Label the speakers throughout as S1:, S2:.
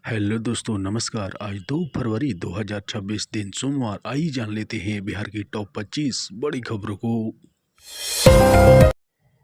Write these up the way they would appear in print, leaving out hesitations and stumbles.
S1: Hello दोस्तों, नमस्कार। आज 2 फरवरी 2026 दिन सोमवार। आइए जान लेते हैं बिहार की टॉप 25 बड़ी खबरों को।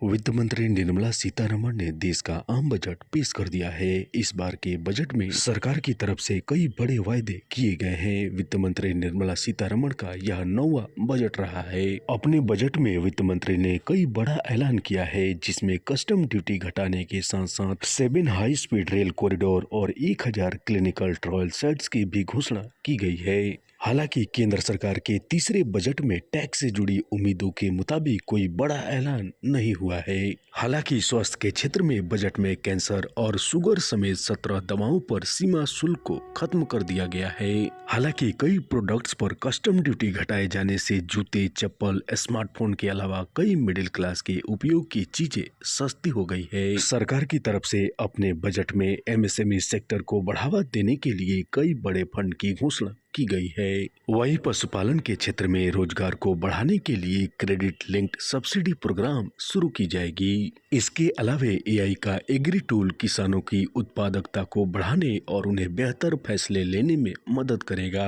S1: वित्त मंत्री निर्मला सीतारमण ने देश का आम बजट पेश कर दिया है। इस बार के बजट में सरकार की तरफ से कई बड़े वायदे किए गए हैं। वित्त मंत्री निर्मला सीतारमण का यह 9वां बजट रहा है। अपने बजट में वित्त मंत्री ने कई बड़ा ऐलान किया है, जिसमें कस्टम ड्यूटी घटाने के साथ साथ 7 हाई स्पीड रेल कॉरिडोर और 1000 क्लिनिकल ट्रायल साइट्स की भी घोषणा की गई है। हालांकि केंद्र सरकार के तीसरे बजट में टैक्स से जुड़ी उम्मीदों के मुताबिक कोई बड़ा ऐलान नहीं हुआ है। हालांकि स्वास्थ्य के क्षेत्र में बजट में कैंसर और शुगर समेत 17 दवाओं पर सीमा शुल्क को खत्म कर दिया गया है। हालांकि कई प्रोडक्ट्स पर कस्टम ड्यूटी घटाए जाने से जूते, चप्पल, स्मार्टफोन के अलावा कई मिडिल क्लास के उपयोग की चीजें सस्ती हो गई है। सरकार की तरफ से अपने बजट में एमएसएमई सेक्टर को बढ़ावा देने के लिए कई बड़े फंड की घोषणा की गई है। वहीं पशुपालन के क्षेत्र में रोजगार को बढ़ाने के लिए क्रेडिट लिंक्ड सब्सिडी प्रोग्राम शुरू की जाएगी। इसके अलावा एआई का एग्री टूल किसानों की उत्पादकता को बढ़ाने और उन्हें बेहतर फैसले लेने में मदद करेगा।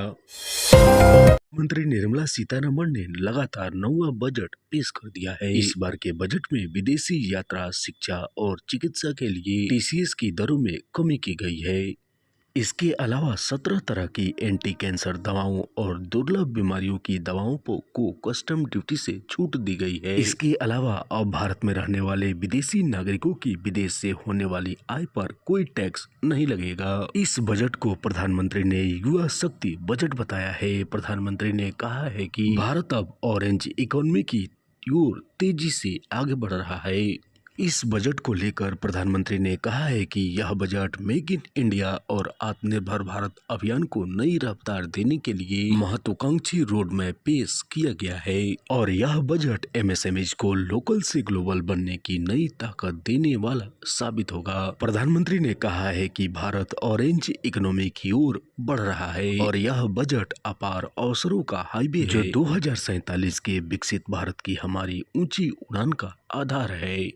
S1: मंत्री निर्मला सीतारमण ने लगातार 9वां बजट पेश कर दिया है। इस बार के बजट में विदेशी यात्रा, शिक्षा और चिकित्सा के लिए टीसीएस की दरों में कमी की गई है। इसके अलावा 17 तरह की एंटी कैंसर दवाओं और दुर्लभ बीमारियों की दवाओं को कस्टम ड्यूटी से छूट दी गई है। इसके अलावा अब भारत में रहने वाले विदेशी नागरिकों की विदेश से होने वाली आय पर कोई टैक्स नहीं लगेगा। इस बजट को प्रधानमंत्री ने युवा शक्ति बजट बताया है। प्रधानमंत्री ने कहा है कि भारत अब ऑरेंज इकोनॉमी की ओर तेजी से आगे बढ़ रहा है। इस बजट को लेकर प्रधानमंत्री ने कहा है कि यह बजट मेक इन इंडिया और आत्मनिर्भर भारत अभियान को नई रफ्तार देने के लिए महत्वाकांक्षी रोड मैप पेश किया गया है और यह बजट एमएसएमईज को लोकल से ग्लोबल बनने की नई ताकत देने वाला साबित होगा। प्रधानमंत्री ने कहा है कि भारत ऑरेंज इकोनॉमी की ओर बढ़ रहा है और यह बजट अपार अवसरों का हाईवे है, जो 2047 के विकसित भारत की हमारी ऊंची उड़ान का आधार है।